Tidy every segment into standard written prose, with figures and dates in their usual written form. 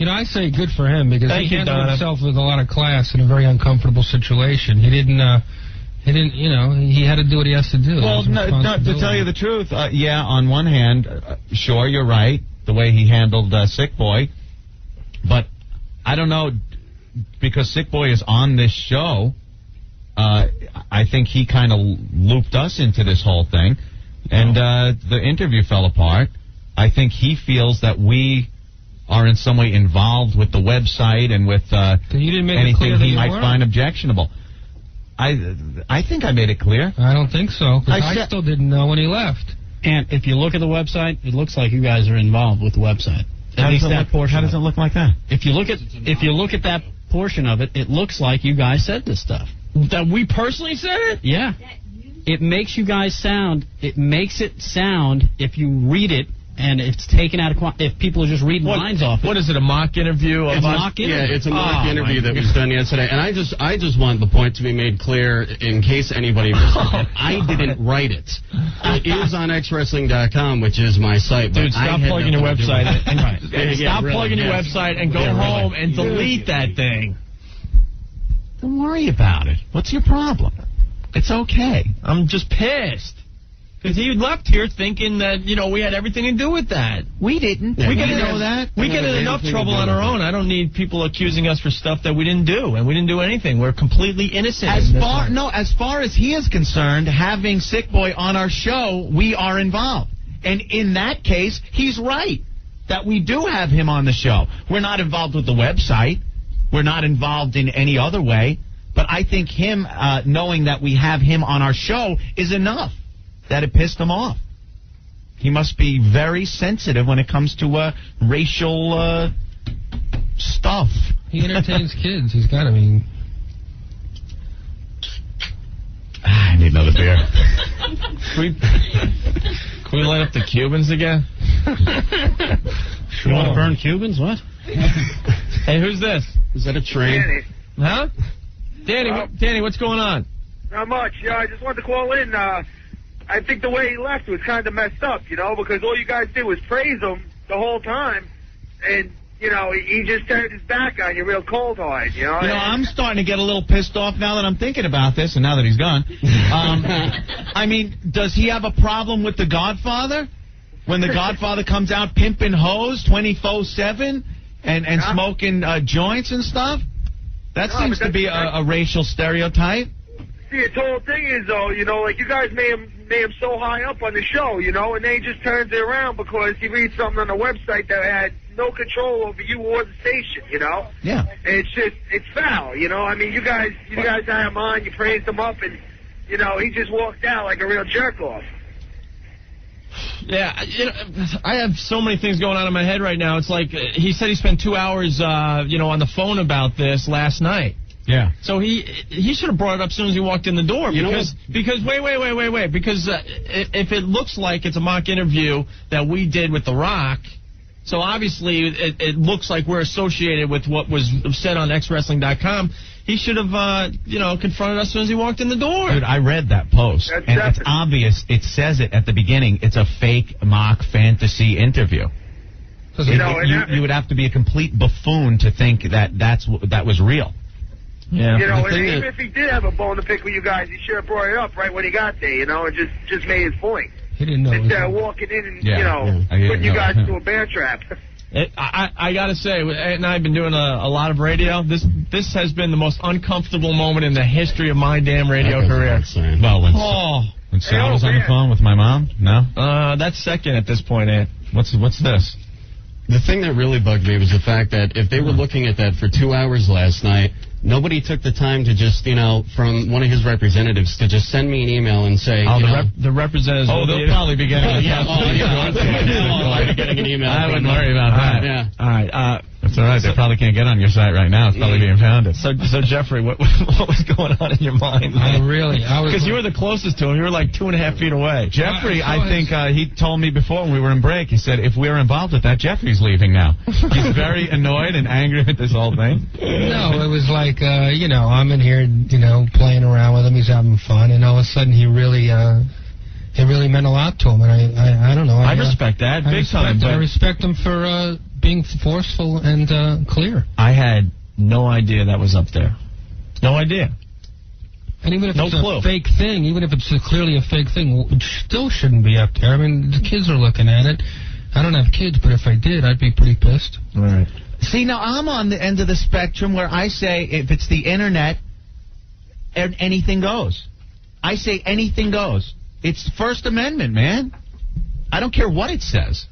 You know, I say good for him because Thank he you, handled Donna. himself with a lot of class in a very uncomfortable situation. He didn't, you know, he had to do what he has to do. Well, no, to tell you the truth, yeah, on one hand, sure, you're right, the way he handled Sick Boy. But I don't know, because Sick Boy is on this show, I think he kind of looped us into this whole thing. And the interview fell apart. I think he feels that we are in some way involved with the website and with anything he might find objectionable. I think I made it clear. I don't think so, because I still didn't know when he left. And if you look at the website, it looks like you guys are involved with the website. How does it look like that? If you look at that portion of it, it looks like you guys said this stuff. That we personally said it? Yeah. It makes you guys sound. It makes it sound if you read it. And it's taken out of if people are just reading lines off it. What is it, a mock interview of us? Mock interview. Yeah, it's a mock interview that was done yesterday. And I just want the point to be made clear in case anybody misunderstood. I didn't write it. It is on xwrestling.com, which is my site. Dude, stop plugging your website. Stop really, plugging your website and go home and delete that thing. Don't worry about it. What's your problem? It's okay. I'm just pissed. Because he left here thinking that, you know, we had everything to do with that. We didn't. We get know that. We get in enough trouble on our own. I don't need people accusing us for stuff that we didn't do. And we didn't do anything. We're completely innocent. As far as he is concerned, having Sick Boy on our show, we are involved. And in that case, he's right. That we do have him on the show. We're not involved with the website. We're not involved in any other way. But I think him knowing that we have him on our show is enough. That it pissed him off. He must be very sensitive when it comes to racial stuff. He entertains kids. He's got to be. I need another beer. Can we light up the Cubans again? You want to burn Cubans? What? Hey, who's this? Is that a train? Danny. Huh? Danny, what's going on? Not much. Yeah, I just wanted to call in. I think the way he left was kind of messed up, you know, because all you guys did was praise him the whole time, and, you know, he just turned his back on you real cold-hearted, you know. I'm starting to get a little pissed off now that I'm thinking about this, and now that he's gone. I mean, does he have a problem with The Godfather? When The Godfather comes out pimping hoes 24/7 and smoking joints and stuff? That seems to be a racial stereotype. See, the whole thing is, though, you know, like, you guys made him so high up on the show, you know, and then he just turns it around because he reads something on the website that had no control over you or the station, you know? Yeah. And it's foul, you know? I mean, you guys had him on, you praised him up, and, you know, he just walked out like a real jerk-off. Yeah, you know, I have so many things going on in my head right now. It's like he said he spent 2 hours, you know, on the phone about this last night. Yeah. So he should have brought it up as soon as he walked in the door. Because wait. Because if it looks like it's a mock interview that we did with The Rock, so obviously it looks like we're associated with what was said on xwrestling.com. He should have, you know, confronted us as soon as he walked in the door. Dude, I read that post, and it's obvious. It says it at the beginning. It's a fake mock fantasy interview. You would have to be a complete buffoon to think that that was real. Yeah. You know, and even if he did have a bone to pick with you guys, he should have brought it up right when he got there, you know, and just made his point. He didn't know. Instead of walking in and, you know, putting you guys into a bear trap. I got to say, Ed and I have been doing a lot of radio. This has been the most uncomfortable moment in the history of my damn radio career. Well, when Sal was on the phone with my mom? No? That's second at this point, Ed. What's this? The thing that really bugged me was the fact that if they were looking at that for 2 hours last night, nobody took the time to just, you know, from one of his representatives to just send me an email and say, the representatives. Oh, they'll probably be getting an email. I wouldn't worry about that. Yeah. All right. That's all right. They probably can't get on your site right now. It's probably being pounded. So Jeffrey, what was going on in your mind? Because you were the closest to him. You were like 2.5 feet away. Jeffrey, I think he told me before when we were in break, he said, if we're involved with that, Jeffrey's leaving now. He's very annoyed and angry with this whole thing. No, it was like, you know, I'm in here, you know, playing around with him. He's having fun. And all of a sudden he really... it really meant a lot to him, and I don't know. I respect that big time. I respect him for being forceful and clear. I had no idea that was up there. No idea. And even if No it's clue. a fake thing, even if it's clearly a fake thing, it still shouldn't be up there. I mean, the kids are looking at it. I don't have kids, but if I did, I'd be pretty pissed. All right. See, now I'm on the end of the spectrum where I say if it's the internet, anything goes. I say anything goes. It's the First Amendment, man. I don't care what it says.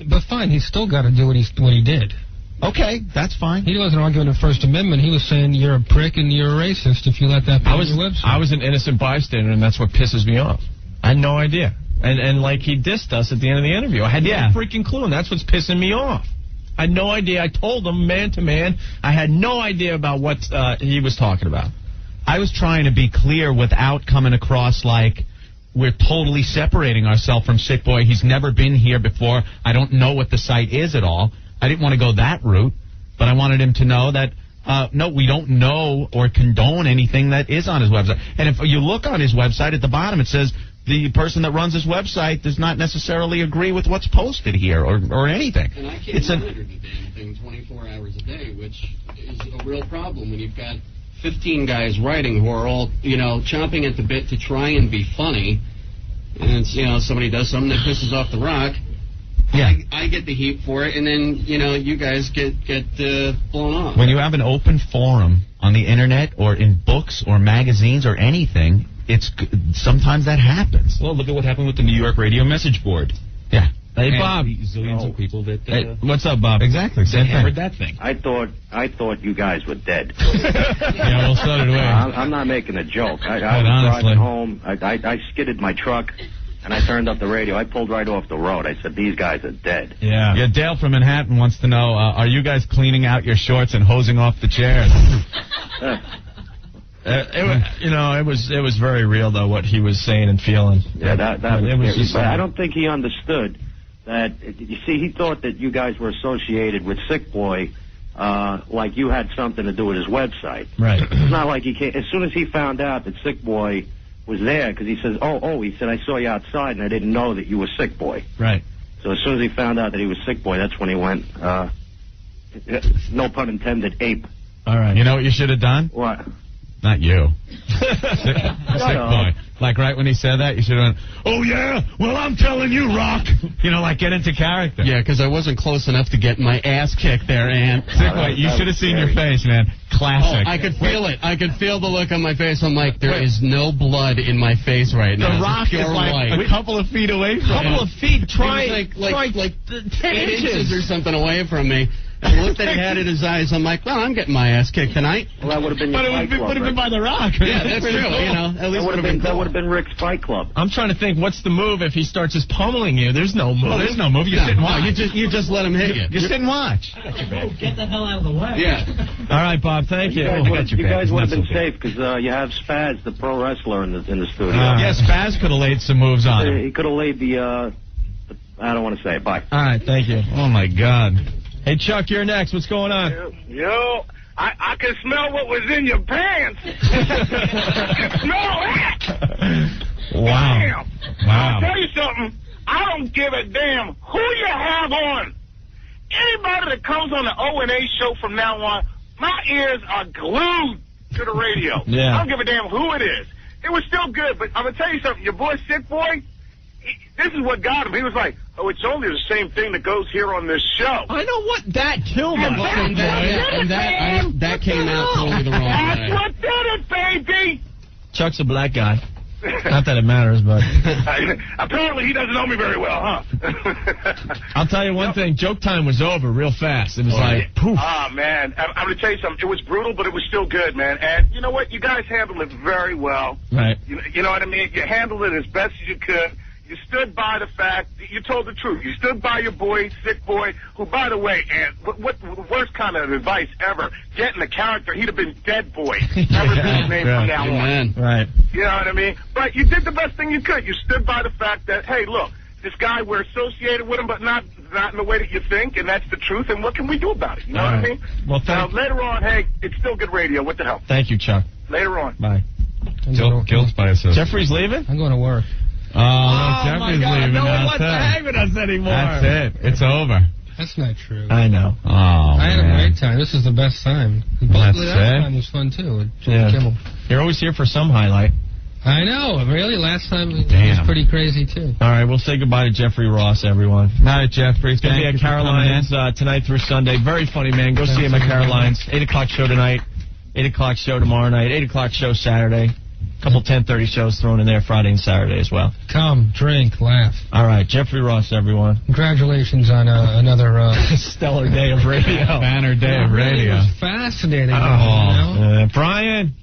But fine, he's still got to do what he did. Okay, that's fine. He wasn't arguing the First Amendment. He was saying you're a prick and you're a racist if you let that be on your website. I was an innocent bystander, and that's what pisses me off. I had no idea. And like, he dissed us at the end of the interview. I had no freaking clue, and that's what's pissing me off. I had no idea. I told him man to man. I had no idea about what he was talking about. I was trying to be clear without coming across like we're totally separating ourselves from Sick Boy. He's never been here before. I don't know what the site is at all. I didn't want to go that route, but I wanted him to know that, no, we don't know or condone anything that is on his website. And if you look on his website, at the bottom it says the person that runs his website does not necessarily agree with what's posted here or anything. And I can't monitor the damn thing 24 hours a day, which is a real problem when you've got 15 guys writing who are all, chomping at the bit to try and be funny. And it's, somebody does something that pisses off the Rock. Yeah, I get the heat for it, and then you guys get blown off. When you have an open forum on the internet or in books or magazines or anything, sometimes that happens. Well, look at what happened with the New York radio message board. Yeah. Hey, Bob. Zillions of people that. Hey, what's up, Bob? Exactly. Same thing. Heard that thing. I thought you guys were dead. Yeah, well, so did we. I'm not making a joke. I was driving home. I skidded my truck. And I turned up the radio. I pulled right off the road. I said, these guys are dead. Yeah. Dale from Manhattan wants to know, are you guys cleaning out your shorts and hosing off the chairs? It was very real, though, what he was saying and feeling. Yeah, that was it was just, but I don't think he understood that. You see, he thought that you guys were associated with Sick Boy, like you had something to do with his website. Right. It's not like he came. As soon as he found out that Sick Boy was there, because he says, he said, I saw you outside and I didn't know that you were Sick Boy. Right. So as soon as he found out that he was Sick Boy, that's when he went, no pun intended, ape. All right. You know what you should have done? What? Not you. Sick Boy. Like right when he said that, you should have went, oh yeah, well I'm telling you, Rock. Like get into character. Yeah, because I wasn't close enough to get my ass kicked there, Ant. Sick Boy, you should have seen your face, man. Classic. Oh, I could feel it. I could feel the look on my face. I'm like, there is no blood in my face right now. The Rock is like a couple of feet away from him. Couple of feet? Try like 10 inches or something away from me. And the look that he had in his eyes, I'm like, well, I'm getting my ass kicked tonight. Well, that would have been your Fight Club. Would have been by The Rock. Yeah, that's true. At least that would have been Rick's Fight Club. I'm trying to think, what's the move if he starts just pummeling you? There's no move. Well, there's no move. You sit and watch. You just let him hit you. You sit and watch. Get the hell out of the way. Yeah. All right, Bob. Thank you. You guys would have been safe because you have Spaz, the pro wrestler, in the studio. Yeah, Spaz could have laid some moves on him. He could have laid the I don't want to say it. Bye. All right, thank you. Oh my God. Hey, Chuck, you're next. What's going on? Yo, I can smell what was in your pants. I can smell that. Wow. Damn. I'll tell you something. I don't give a damn who you have on. Anybody that comes on the O&A show from now on, my ears are glued to the radio. Yeah. I don't give a damn who it is. It was still good, but I'm going to tell you something. Your boy Sick Boy, this is what got him. He was like, oh, it's only the same thing that goes here on this show. I know what that killed him. That came out totally the wrong way. That's what did it, baby. Chuck's a black guy. Not that it matters, but... Apparently he doesn't know me very well, huh? I'll tell you one thing. Joke time was over real fast. It was like, poof. Ah, man. I'm going to tell you something. It was brutal, but it was still good, man. And you know what? You guys handled it very well. Right. You know what I mean? You handled it as best as you could. You stood by the fact that you told the truth. You stood by your boy, Sick Boy, who, by the way, and what the worst kind of advice ever, get in the character, he'd have been Dead Boy. Never been his name from now on. Right. You know what I mean? But you did the best thing you could. You stood by the fact that, hey, look, this guy, we're associated with him, but not in the way that you think, and that's the truth, and what can we do about it? You know what I mean? Well, later on, hey, it's still good radio. What the hell? Thank you, Chuck. Later on. Bye. Guilt by association. Jeffrey's leaving? I'm going to work. Oh, no, Jeffrey's my God. leaving. No one wants to hang with us anymore. That's it. It's over. That's not true. I know. Oh, I had a great time. This is the best time. That's Last it. time was fun, too. With Jimmy Kimmel. You're always here for some highlight. I know. Really? Last time it was Damn. pretty crazy, too. All right, we'll say goodbye to Jeffrey Ross, everyone. Night, Jeffrey. It's going to be at Caroline's tonight through Sunday. Very funny, man. Go see him at Caroline's. 8 o'clock show tonight. 8 o'clock show tomorrow night. 8 o'clock show Saturday. A couple 10:30 shows thrown in there Friday and Saturday as well. Come, drink, laugh. All right, Jeffrey Ross, everyone. Congratulations on another stellar day of radio. Banner day of radio. It was fascinating. Oh, you know? Brian.